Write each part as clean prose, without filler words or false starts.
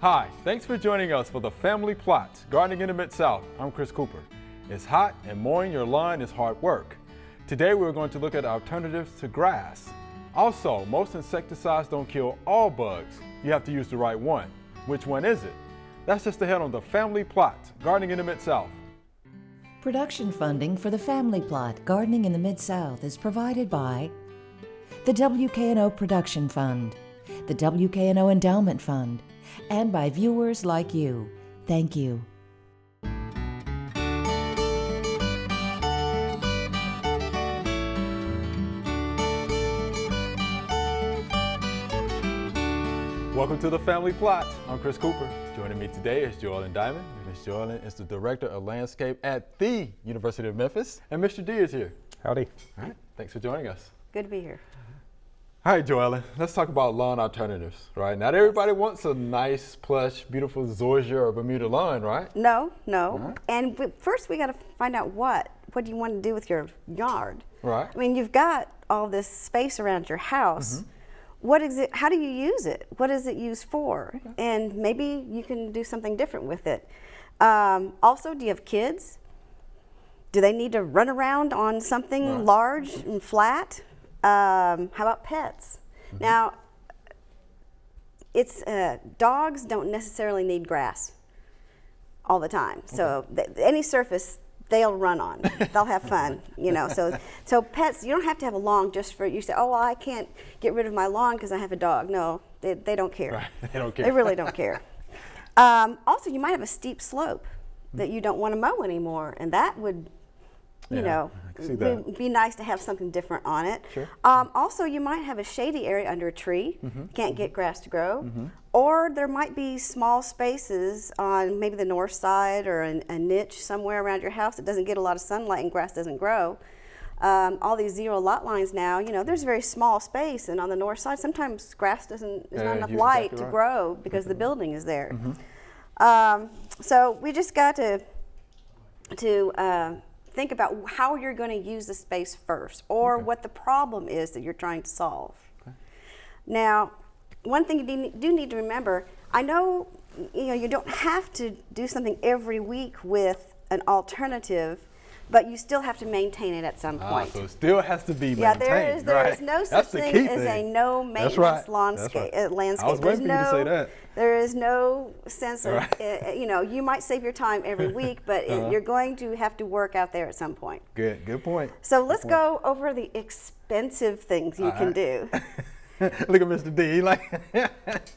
Hi, thanks for joining us for the Family Plot, Gardening in the Mid-South. I'm Chris Cooper. It's hot and mowing your lawn is hard work. Today we're going to look at alternatives to grass. Also, most insecticides don't kill all bugs. You have to use the right one. Which one is it? That's just ahead on the Family Plot, Gardening in the Mid-South. Production funding for the Family Plot, Gardening in the Mid-South is provided by the WKNO Production Fund, the WKNO Endowment Fund, and by viewers like you. Thank you. Welcome to the Family Plot. I'm Chris Cooper. Joining me today is Joellen Diamond. Ms. Joellen is the Director of Landscape at the University of Memphis. And Mr. D is here. Howdy. All right, thanks for joining us. Good to be here. All right, Joellen, let's talk about lawn alternatives, right? Not everybody wants a nice, plush, beautiful zoysia or Bermuda lawn, right? No. Right. And first we got to find out what do you want to do with your yard? Right. I mean, you've got all this space around your house. Mm-hmm. What is it? How do you use it? What is it used for? Okay. And maybe you can do something different with it. Also, do you have kids? Do they need to run around on something large and flat? How about pets? Mm-hmm. Now, dogs don't necessarily need grass all the time. Okay. So any surface they'll run on. They'll have fun, you know. So pets, you don't have to have a lawn just for, you say, oh, well, I can't get rid of my lawn because I have a dog. No, they don't care. Right. They don't care. They really don't care. Also, you might have a steep slope that you don't want to mow anymore, and that would, you know, be nice to have something different on it. Sure. Also, you might have a shady area under a tree. Mm-hmm. Can't get grass to grow. Mm-hmm. Or there might be small spaces on maybe the north side or a niche somewhere around your house that doesn't get a lot of sunlight and grass doesn't grow. All these zero lot lines now, you know, there's very small space, and on the north side sometimes grass there's not enough light to grow because the building is there. Mm-hmm. So we just got to think about how you're going to use the space first, or what the problem is that you're trying to solve. Okay. Now, one thing you do need to remember, I know you don't have to do something every week with an alternative, but you still have to maintain it at some point. So it still has to be maintained. Yeah, there is no such thing as a no maintenance landscape. I was waiting for you to say that. There is no sense of, you might save your time every week, but you're going to have to work out there at some point. Good point. So let's go over the expensive things you can do. Look at Mr. D.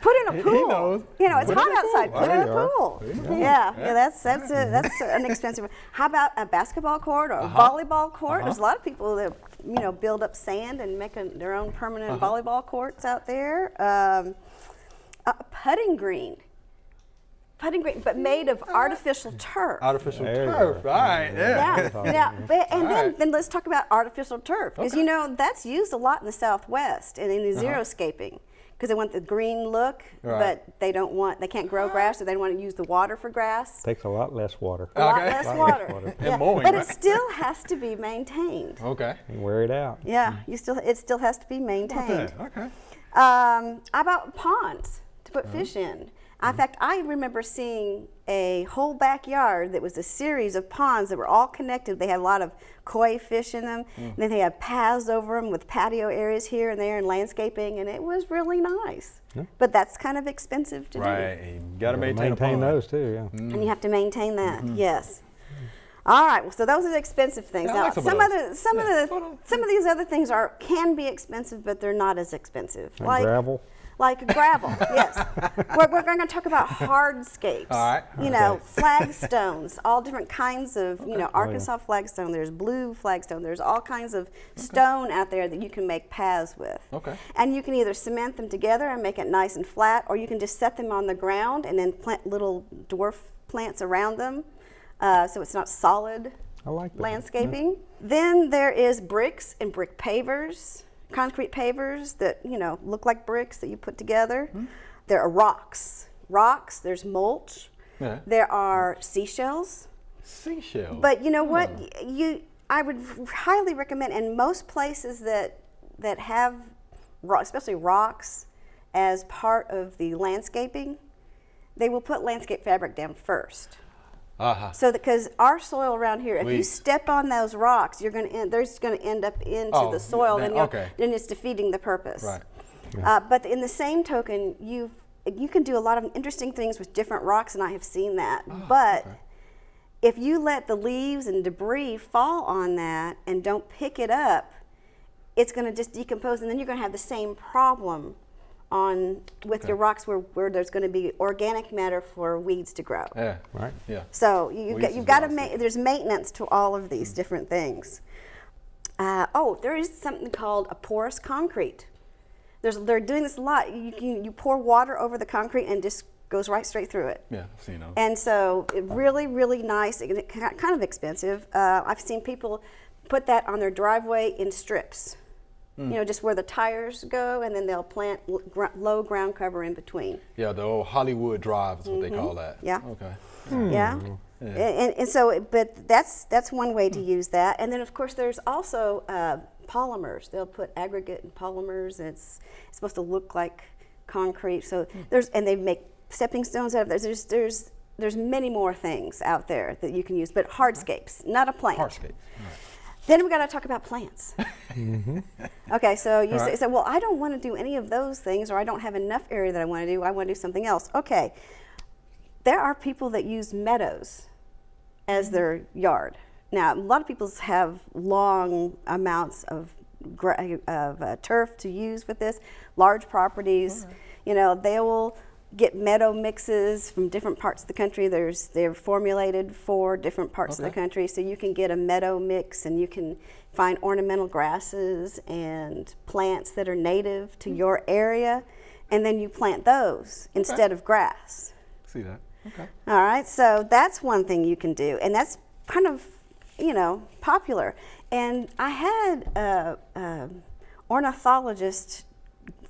Put in a pool. He knows. You know, it's hot outside. Put in a pool. Yeah, that's an expensive one. How about a basketball court or a volleyball court? There's a lot of people that build up sand and make their own permanent volleyball courts out there. A putting green, but made of artificial turf. Artificial turf, all right, Then let's talk about artificial turf, because that's used a lot in the Southwest and in the xeriscaping, because they want the green look, but they can't grow grass, so they don't want to use the water for grass. Takes a lot less water. A lot less water. And mowing, but it still has to be maintained. Okay. And wear it out. Yeah, it still has to be maintained. Okay. How about ponds to put fish in? In fact, I remember seeing a whole backyard that was a series of ponds that were all connected. They had a lot of koi fish in them. And then they had paths over them with patio areas here and there and landscaping, and it was really nice. Yeah. But that's kind of expensive to do. Right, you got to maintain those too, yeah. And you have to maintain that, yes. All right, well, so those are the expensive things. Now, some of these other things can be expensive, but they're not as expensive. Like gravel. Like gravel, yes. We're going to talk about hardscapes. All right. Flagstones, all different kinds of, Arkansas flagstone. There's blue flagstone. There's all kinds of stone out there that you can make paths with. Okay. And you can either cement them together and make it nice and flat, or you can just set them on the ground and then plant little dwarf plants around them, so it's not solid landscaping. Yeah. Then there is bricks and brick pavers. Concrete pavers that look like bricks that you put together. There are rocks. There's mulch. Yeah. There are seashells. But you know what? I would highly recommend, and most places that have especially rocks as part of the landscaping, they will put landscape fabric down first. Uh-huh. So because our soil around here, if you Weeds. step on those rocks, you're going to they're just going to end up into the soil, then- and okay. then it's defeating the purpose. Right. But in the same token, you can do a lot of interesting things with different rocks, and I have seen that. But if you let the leaves and debris fall on that and don't pick it up, it's going to just decompose, and then you're going to have the same problem with your rocks where there's going to be organic matter for weeds to grow. Yeah. Right. Yeah. So Weeds you've is got to what I see. there's maintenance to all of these different things. There is something called a porous concrete. They're doing this a lot. You pour water over the concrete and just goes right straight through it. Yeah, I've seen those. And so it really, really nice. It kind of expensive. I've seen people put that on their driveway in strips. Just where the tires go, and then they'll plant low ground cover in between. Yeah, the old Hollywood Drive is what they call that. Yeah. Okay. Yeah. And so, but that's one way to use that. And then, of course, there's also polymers. They'll put aggregate and polymers, and it's supposed to look like concrete. So and they make stepping stones out of there's many more things out there that you can use, but hardscapes, not a plant. Hardscape. Then we got to talk about plants. Okay, so you Right. say, well, I don't want to do any of those things, or I don't have enough area that I want to do. I want to do something else. Okay, there are people that use meadows as their yard. Now, a lot of people have long amounts of turf to use with this. Large properties, they will get meadow mixes from different parts of the country. They're formulated for different parts of the country, so you can get a meadow mix, and you can find ornamental grasses and plants that are native to your area, and then you plant those instead of grass. See that? Okay. All right, so that's one thing you can do, and that's kind of, popular. And I had a ornithologist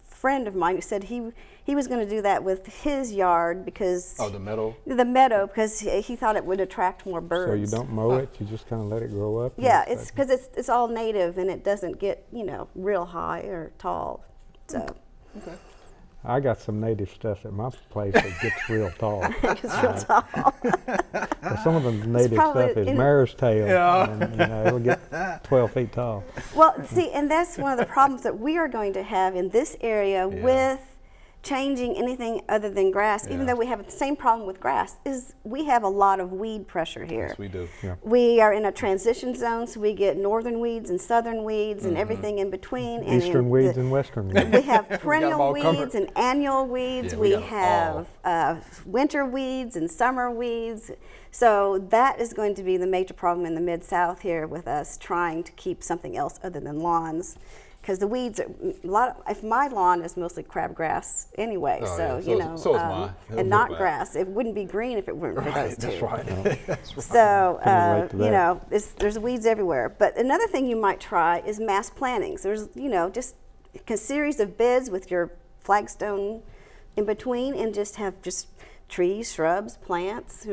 friend of mine who said he was going to do that with his yard because the meadow. The meadow, because he thought it would attract more birds. So you don't mow it, you just kind of let it grow up? Yeah, it's because it's all native and it doesn't get real high or tall. So Okay. I got some native stuff at my place that gets real tall. it's real tall. Well, some of the native probably stuff is in- mare's tail, Yeah. and it'll get 12 feet tall. Well, see, and that's one of the problems that we are going to have in this area with changing anything other than grass, even though we have the same problem with grass, is we have a lot of weed pressure here. Yes, we do. Yeah. We are in a transition zone, so we get northern weeds and southern weeds and everything in between. And Eastern weeds and western weeds. we have them perennial all weeds covered. and annual weeds. Yeah, we we got 'em have winter weeds and summer weeds. So that is going to be the major problem in the Mid-South here with us trying to keep something else other than lawns. Because the weeds, if my lawn is mostly crabgrass anyway, So is mine. It'll and look not bad. grass. It wouldn't be green if it weren't for those two. That's right. That's right. So, Can relate to that. there's weeds everywhere. But another thing you might try is mass plantings. There's, just a series of beds with your flagstone in between, and just have trees, shrubs, plants,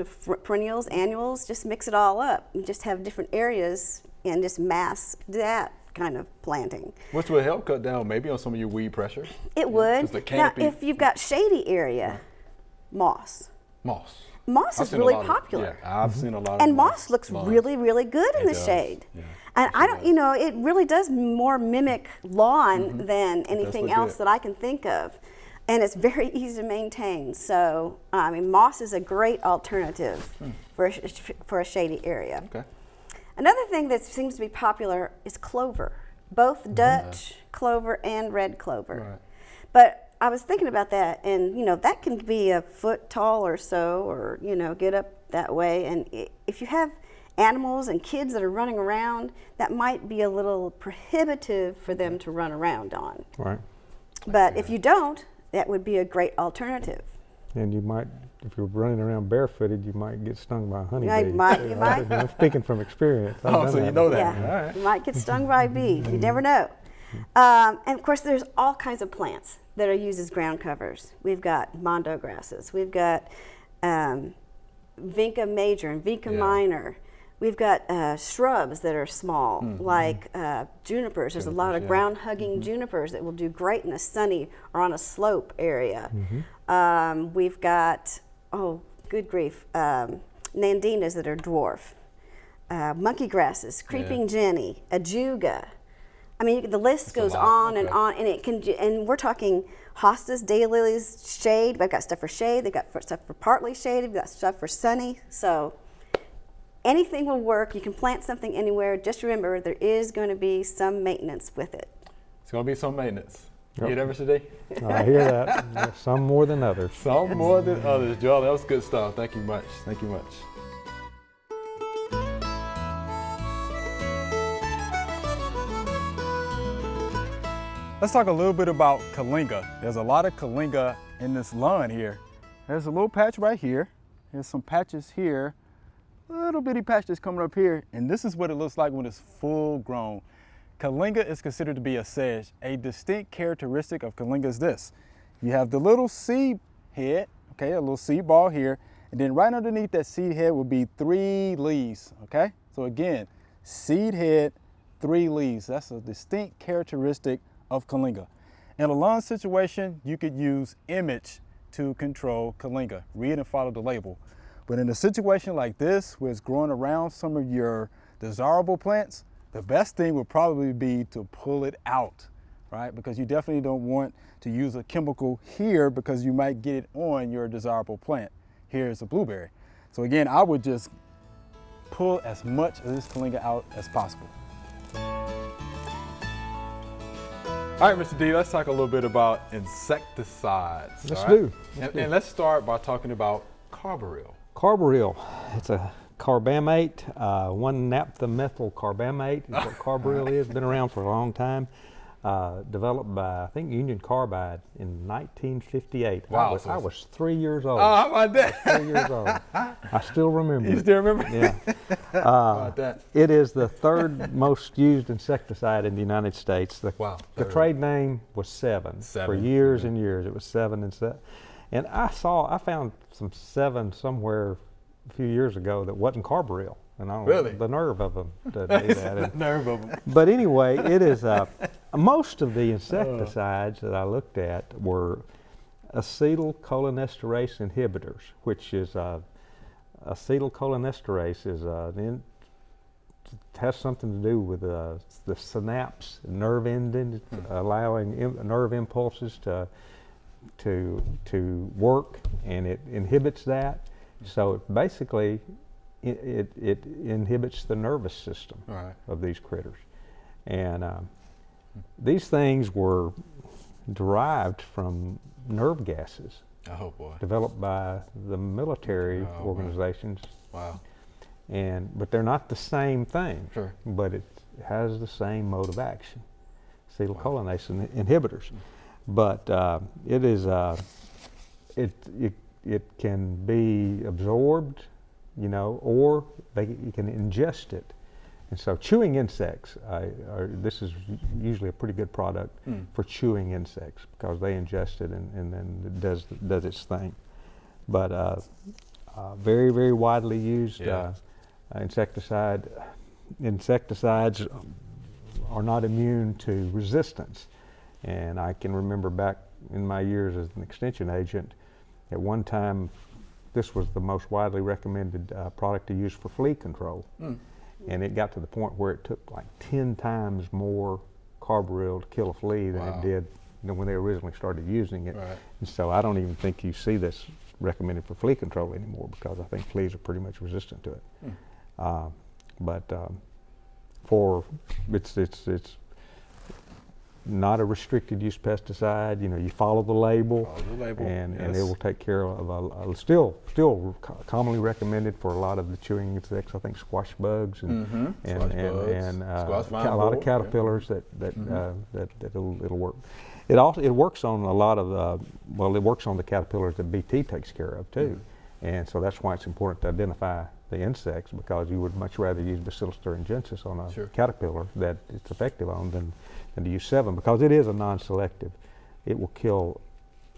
perennials, annuals, just mix it all up and just have different areas and just mass that kind of planting. Which would help cut down maybe on some of your weed pressure. It would. just a Now, canopy. if you've got shady area, moss. Moss. Moss I've is seen a really lot of- popular. Yeah, I've seen a lot of And moss looks lawns. really, really good in It the does, shade. yeah. And I don't, it really does more mimic lawn than anything look else good. that I can think of. And it's very easy to maintain. So, moss is a great alternative for a shady area. Okay. Another thing that seems to be popular is clover, both Dutch clover and red clover. Right. But I was thinking about that, and that can be a foot tall or so, or get up that way. And if you have animals and kids that are running around, that might be a little prohibitive for them to run around on. Right. But if you don't, that would be a great alternative. And you might, if you're running around barefooted, you might get stung by a honeybee. You might. I'm speaking from experience. I've Oh, done so you that know before. that. Yeah, All right. you might get stung by a bee. You never know. And of course, there's all kinds of plants that are used as ground covers. We've got mondo grasses. We've got Vinca major and Vinca Yeah. minor. We've got shrubs that are small, like junipers. There's a lot of yeah. ground-hugging junipers that will do great in a sunny or on a slope area. We've got oh, good grief, Nandinas that are dwarf, monkey grasses, creeping jenny, ajuga. I mean, the list goes on and on, and it can. And we're talking hostas, daylilies, shade. They've got stuff for shade. They've got stuff for partly shaded. They've got stuff for sunny. So anything will work. You can plant something anywhere. Just remember, there is going to be some maintenance with it. It's going to be some maintenance. Yep. You hear that, Mr. D? I hear that. Yeah, some more than others. Some more than others. Joel, that was good stuff. Thank you much. Thank you much. Let's talk a little bit about Kyllinga. There's a lot of Kyllinga in this lawn here. There's a little patch right here. There's some patches here. Little bitty patch that's coming up here. And this is what it looks like when it's full grown. Kyllinga is considered to be a sedge. A distinct characteristic of Kyllinga is this. You have the little seed head, okay, a little seed ball here, and then right underneath that seed head will be 3 leaves, okay? So again, seed head, 3 leaves. That's a distinct characteristic of Kyllinga. In a lawn situation, you could use image to control Kyllinga. Read and follow the label. But in a situation like this, where it's growing around some of your desirable plants, the best thing would probably be to pull it out, right? Because you definitely don't want to use a chemical here because you might get it on your desirable plant. Here's a blueberry. So again, I would just pull as much of this Kyllinga out as possible. All right, Mr. D, let's talk a little bit about insecticides. Let's do. And let's start by talking about carbaryl. Carbaryl, it's a carbamate, 1-naphtha-methyl carbamate is what carbaryl is. Been around for a long time. Developed by, I think, Union Carbide in 1958. Wow. I was 3 years old. Oh, how about that? 3 years old. I still remember You it. still remember? Yeah. How about that? It is the 3rd most used insecticide in the United States. Wow. The trade name was Sevin. For years and years. It was Sevin and Sevin. And I found some Sevin somewhere a few years ago that wasn't carbaryl. And I don't know the nerve of them to do that. The nerve of them. But anyway, it is, most of the insecticides that I looked at were acetylcholinesterase inhibitors, which is, acetylcholinesterase is, has something to do with the synapse, nerve ending, allowing nerve impulses to work, and it inhibits that. So basically, it inhibits the nervous system of these critters. And these things were derived from nerve gases. Oh boy. Developed by the military organizations. Wow. But they're not the same thing. Sure. But it has the same mode of action. Acetylcholinesterase inhibitors. But it is it can be absorbed, you know, or you can ingest it. And so chewing insects, this is usually a pretty good product for chewing insects because they ingest it and then it does its thing. But very, very widely used insecticide. Insecticides are not immune to resistance. And I can remember back in my years as an extension agent, at one time, this was the most widely recommended product to use for flea control. And it got to the point where it took like 10 times more carbaryl to kill a flea than it did when they originally started using it. Right. And so I don't even think you see this recommended for flea control anymore because I think fleas are pretty much resistant to it. It's not a restricted use pesticide. You know, you follow the label, and it will take care of still commonly recommended for a lot of the chewing insects. I think squash bugs and a lot of caterpillars that it'll work. It works on a lot of it works on the caterpillars that BT takes care of too, and so that's why it's important to identify the insects because you would much rather use Bacillus thuringiensis on a caterpillar that it's effective on than to use Sevin because it is a non-selective. It will kill,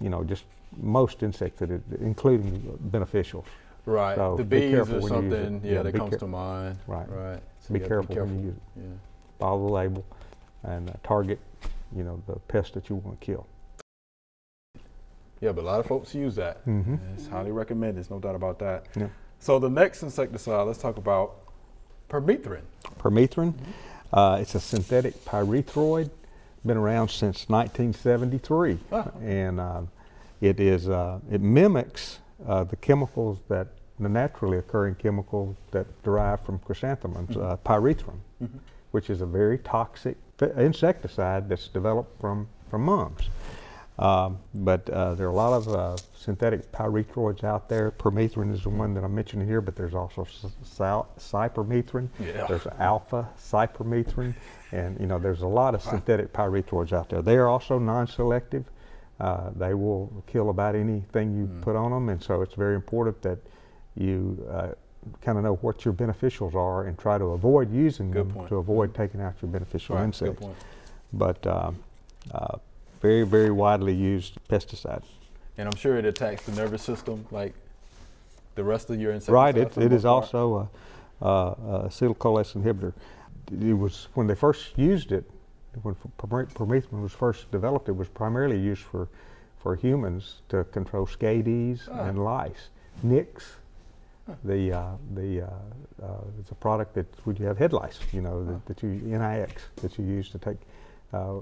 you know, just most insects, including beneficials. Right. So the bees or something, that comes to mind. Right. Right. So be careful when you use it. Yeah. Follow the label and target, you know, the pest that you want to kill. Yeah, but a lot of folks use that. Mm-hmm. It's highly recommended. There's no doubt about that. Yeah. So the next insecticide, let's talk about permethrin. Permethrin, it's a synthetic pyrethroid, been around since 1973, and it mimics the chemicals the naturally occurring chemicals that derive from chrysanthemums, pyrethrum, which is a very toxic insecticide that's developed from mums. But there are a lot of synthetic pyrethroids out there. Permethrin is the one that I'm mentioning here, but there's also cypermethrin. Yeah. There's alpha cypermethrin, and there's a lot of synthetic pyrethroids out there. They are also non-selective. They will kill about anything you put on them, and so it's very important that you kind of know what your beneficials are and try to avoid using them to avoid taking out your beneficial insects. Good point. But very, very widely used pesticide. And I'm sure it attacks the nervous system like the rest of your insecticides. Right, it is also a acetylcholine inhibitor. It was, when they first used it, when permethrin was first developed, it was primarily used for humans to control scabies and lice. Nix, it's a product that when you have head lice, that you NIX that you use to take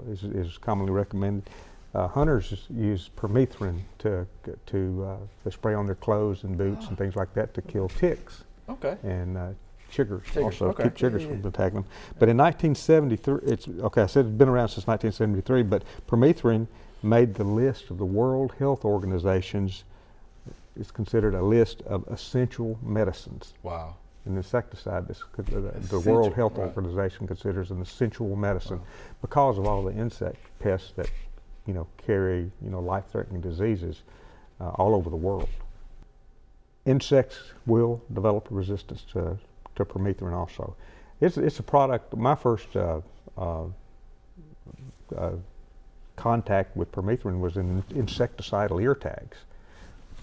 is commonly recommended. Hunters use permethrin to spray on their clothes and boots and things like that to kill ticks. Okay. And chiggers also, keep chiggers from attacking them. But in 1973, I said it's been around since 1973, but permethrin made the list of the World Health Organization's. It's considered a list of essential medicines. Wow. An insecticide the World Health Organization considers an essential medicine because of all the insect pests that carry life-threatening diseases all over the world. Insects will develop a resistance to permethrin also. It's a product. My first contact with permethrin was in insecticidal ear tags,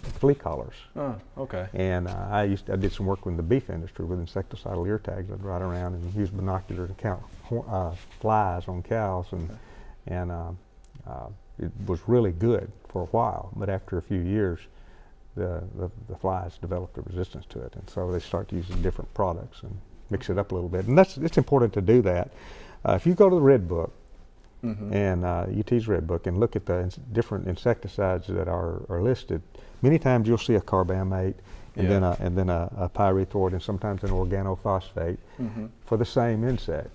flea collars. Okay. And I did some work with the beef industry with insecticidal ear tags. I'd ride around and use binoculars to count flies on cows, and it was really good for a while. But after a few years, the flies developed a resistance to it, and so they start using different products and mix it up a little bit. And it's important to do that. If you go to the Red Book, and UT's Red Book, and look at the different insecticides that are listed, many times you'll see a carbamate and then a pyrethroid and sometimes an organophosphate for the same insect.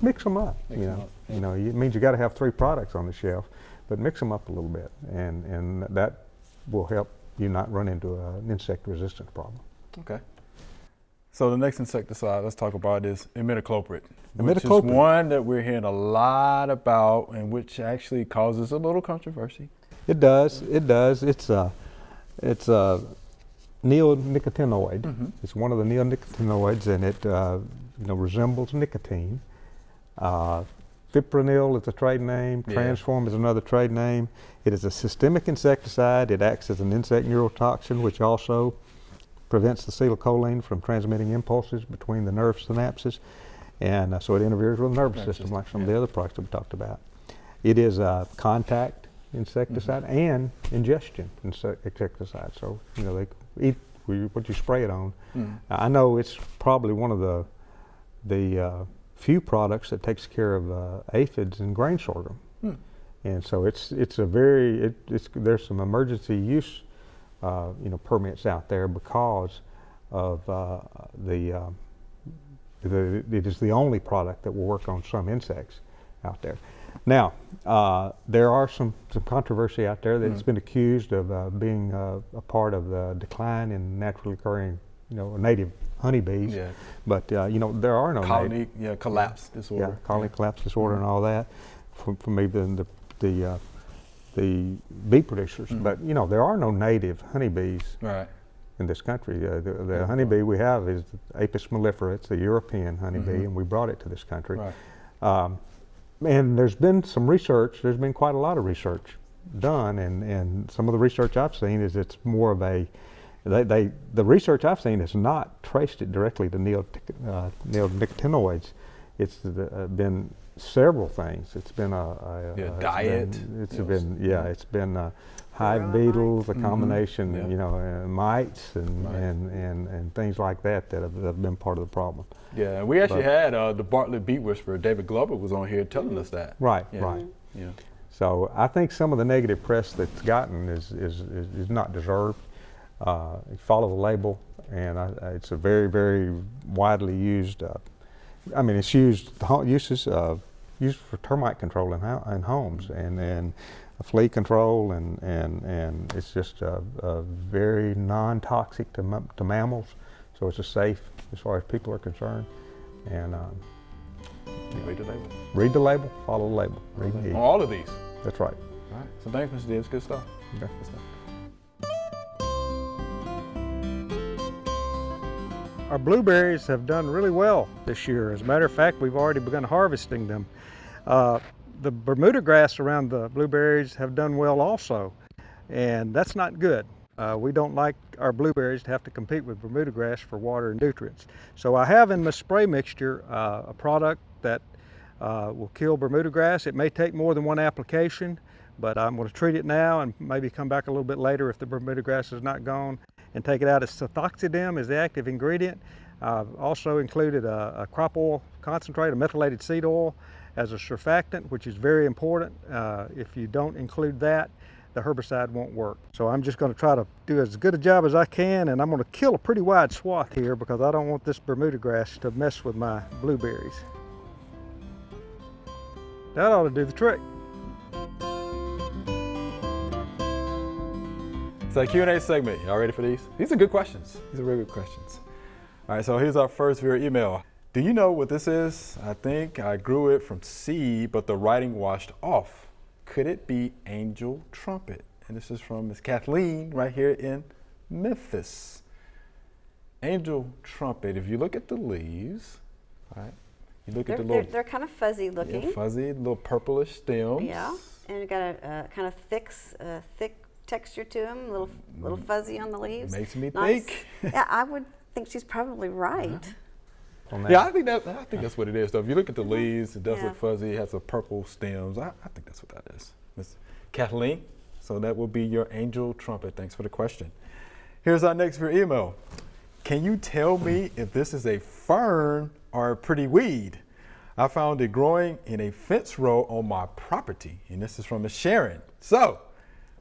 Mix them up. It means you got to have 3 products on the shelf, but mix them up a little bit, and that will help you not run into an insect resistance problem. Okay. So the next insecticide let's talk about is imidacloprid, Imidacloprid, which is one that we're hearing a lot about and which actually causes a little controversy. It does. It's a neonicotinoid. It's one of the neonicotinoids, and it resembles nicotine. Fipronil is a trade name. Transform is another trade name. It is a systemic insecticide. It acts as an insect neurotoxin, which also prevents the acetylcholine from transmitting impulses between the nerve synapses, and so it interferes with the nervous system like some of the other products that we talked about. It is a contact insecticide and ingestion insecticide. So they eat what you spray it on. I know it's probably one of the few products that takes care of aphids and grain sorghum, and so there's some emergency use permits out there because of it is the only product that will work on some insects out there. Now, there are some controversy out there that it's been accused of being a part of the decline in naturally occurring, native honeybees. Yeah. But there are no colony collapse disorder. Yeah, colony collapse disorder and all that from even the bee producers. But there are no native honeybees in this country. The honeybee we have is Apis mellifera. It's the European honeybee, and we brought it to this country. And there's been some research. There's been quite a lot of research done, and some of the research I've seen is it's more of the research I've seen has not traced it directly to neonicotinoids. It's been several things. It's been a diet. It's been hive beetles, a Mm-hmm. combination, Yeah. you know, mites and, Right. and things like that have been part of the problem. Yeah, and we actually But- had the Bartlett Beet Whisperer, David Glover, was on here telling us that. Right, Yeah. right. Yeah. So I think some of the negative press that's gotten is not deserved. Follow the label, and it's a very, very widely used. I mean, it's used used for termite control in homes and flea control, and it's just very non-toxic to mammals. So it's safe as far as people are concerned. And You read the label. read the label, follow the label. Read and On eat. all of these. That's right. All right. So thanks, Mr. Davis. Good stuff. Okay. Good stuff. Our blueberries have done really well this year. As a matter of fact, we've already begun harvesting them. The Bermuda grass around the blueberries have done well also, and that's not good. We don't like our blueberries to have to compete with Bermuda grass for water and nutrients. So I have in my spray mixture a product that will kill Bermuda grass. It may take more than one application, but I'm going to treat it now and maybe come back a little bit later if the Bermuda grass is not gone and take it out. As Sethoxidem is the active ingredient. I've also included a crop oil concentrate, a methylated seed oil, as a surfactant, which is very important. If you don't include that, the herbicide won't work. So I'm just going to try to do as good a job as I can, and I'm going to kill a pretty wide swath here because I don't want this Bermuda grass to mess with my blueberries. That ought to do the trick. So Q&A segment, y'all ready for these? These are good questions. These are really good questions. All right, so here's our first viewer email. Do you know what this is? I think I grew it from seed, but the writing washed off. Could it be angel trumpet? And this is from Miss Kathleen right here in Memphis. Angel trumpet, if you look at the leaves, all right, you look at the little They're kind of fuzzy looking. yeah, fuzzy, little purplish stems. Yeah, and it got a kind of thick texture to them, little fuzzy on the leaves. Makes me Nice. think. Yeah, I would think she's probably right. On that. Yeah, I think that's what it is. Though, if you look at the leaves, it does Yeah. look fuzzy. It has the purple stems. I think that's what that is. Miss Kathleen. So that will be your angel trumpet. Thanks for the question. Here's our next viewer email. Can you tell me if this is a fern or a pretty weed? I found it growing in a fence row on my property, and this is from Miss Sharon. So,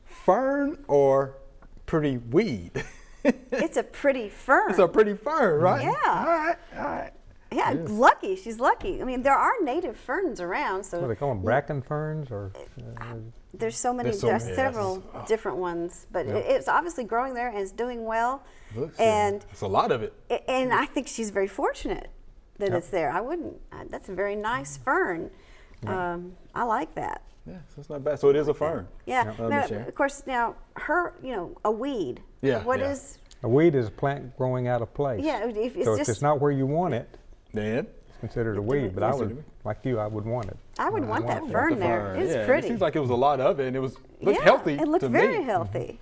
fern or pretty weed? It's a pretty fern. It's a pretty fern, right? Yeah. All right. Yeah, lucky. She's lucky. I mean, there are native ferns around, so What do they call them? Bracken ferns or? there's so many. There's so There are many, several different ones, but it's obviously growing there and it's doing well. Looks, And it's a lot of it. and I think she's very fortunate that it's there. I wouldn't. That's a very nice fern. I like that. Yeah, so it's not bad. So it is a fern. Yeah. Yeah. Now, Sharon. of course, now a weed. Yeah, What yeah. is? A weed is a plant growing out of place. Yeah. If it's So just. if it's not where you want it, Dan? it's considered a weed. But I Yes, would, it- like you, I would want it. I would want that fern The there. fern. It's yeah, pretty. It seems like it was a lot of it, and it looked yeah, healthy It looked to very me. healthy.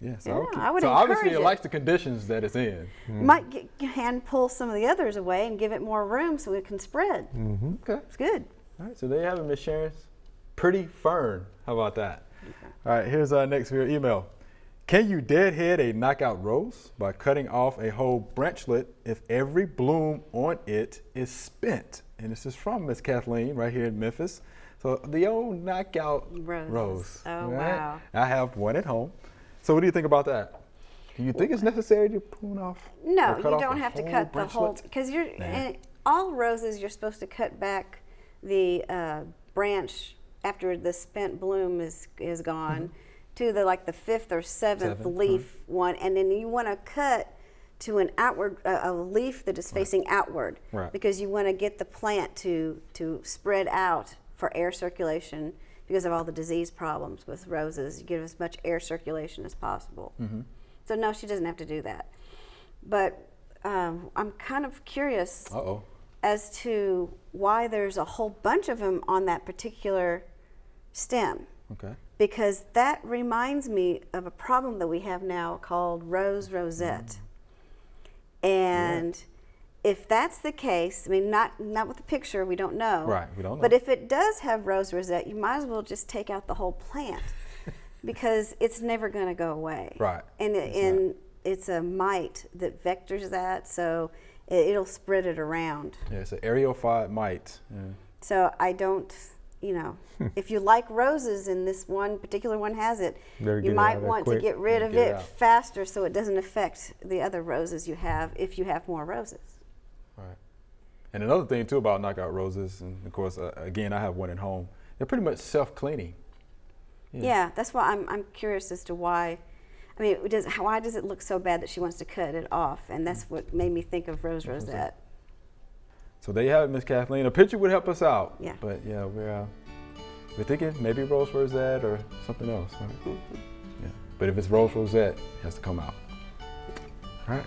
Yeah, so, Yeah, okay. I would so obviously encourage it it. likes the conditions that it's in. Might hand pull some of the others away and give it more room so it can spread. Okay. It's good. All right, so there you have it, Miss Sharon's pretty fern. How about that? All right, here's our next viewer email. Can you deadhead a knockout rose by cutting off a whole branchlet if every bloom on it is spent? And this is from Miss Kathleen right here in Memphis. So the old knockout Roses. rose. Oh, right? wow. I have one at home. So what do you think about that? Do you think it's necessary to prune off? No, or you cut off don't a have to whole cut the whole branchlet? because you're Nah. and all roses. You're supposed to cut back the branch after the spent bloom is gone to the fifth or seventh leaf one, and then you want to cut to an outward a leaf that is facing outward Right. because you want to get the plant to spread out for air circulation because of all the disease problems with roses. You give as much air circulation as possible. So no, she doesn't have to do that. But I'm kind of curious Uh-oh. as to why there's a whole bunch of them on that particular stem. Okay. Because that reminds me of a problem that we have now called rose rosette. And if that's the case, I mean, not with the picture, we don't know. Right, we don't know. But if it does have rose rosette, you might as well just take out the whole plant. because it's never going to go away. Right. And it's a mite that vectors that, so it'll spread it around. Yeah, it's an areophyte mite. Yeah. So I don't, if you like roses and this one particular one has it, you might want to get rid of it faster so it doesn't affect the other roses you have if you have more roses. Right. And another thing too about knockout roses, and of course, again, I have one at home. They're pretty much self-cleaning. Yeah, that's why I'm curious as to why. I mean, why does it look so bad that she wants to cut it off? And that's what made me think of Rose Rosette. So there you have it, Miss Kathleen. A picture would help us out. Yeah. But yeah, we're thinking maybe Rose Rosette or something else. Right? Mm-hmm. Yeah. But if it's Rose Rosette, it has to come out. All right.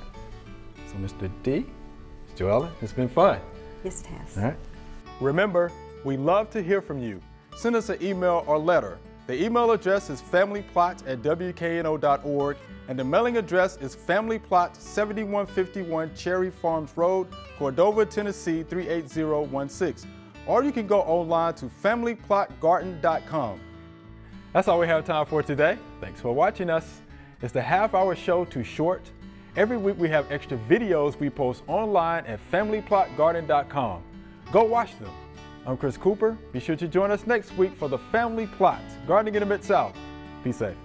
So Mr. D, Joella, it's been fun. Yes, it has. All right. Remember, we love to hear from you. Send us an email or letter. The email address is familyplot@wkno.org, and the mailing address is Family Plot, 7151 Cherry Farms Road, Cordova, Tennessee 38016. Or you can go online to familyplotgarden.com. That's all we have time for today. Thanks for watching us. Is the half-hour show too short? Every week we have extra videos we post online at familyplotgarden.com. Go watch them. I'm Chris Cooper. Be sure to join us next week for the Family Plot, Gardening in the Mid-South. Be safe.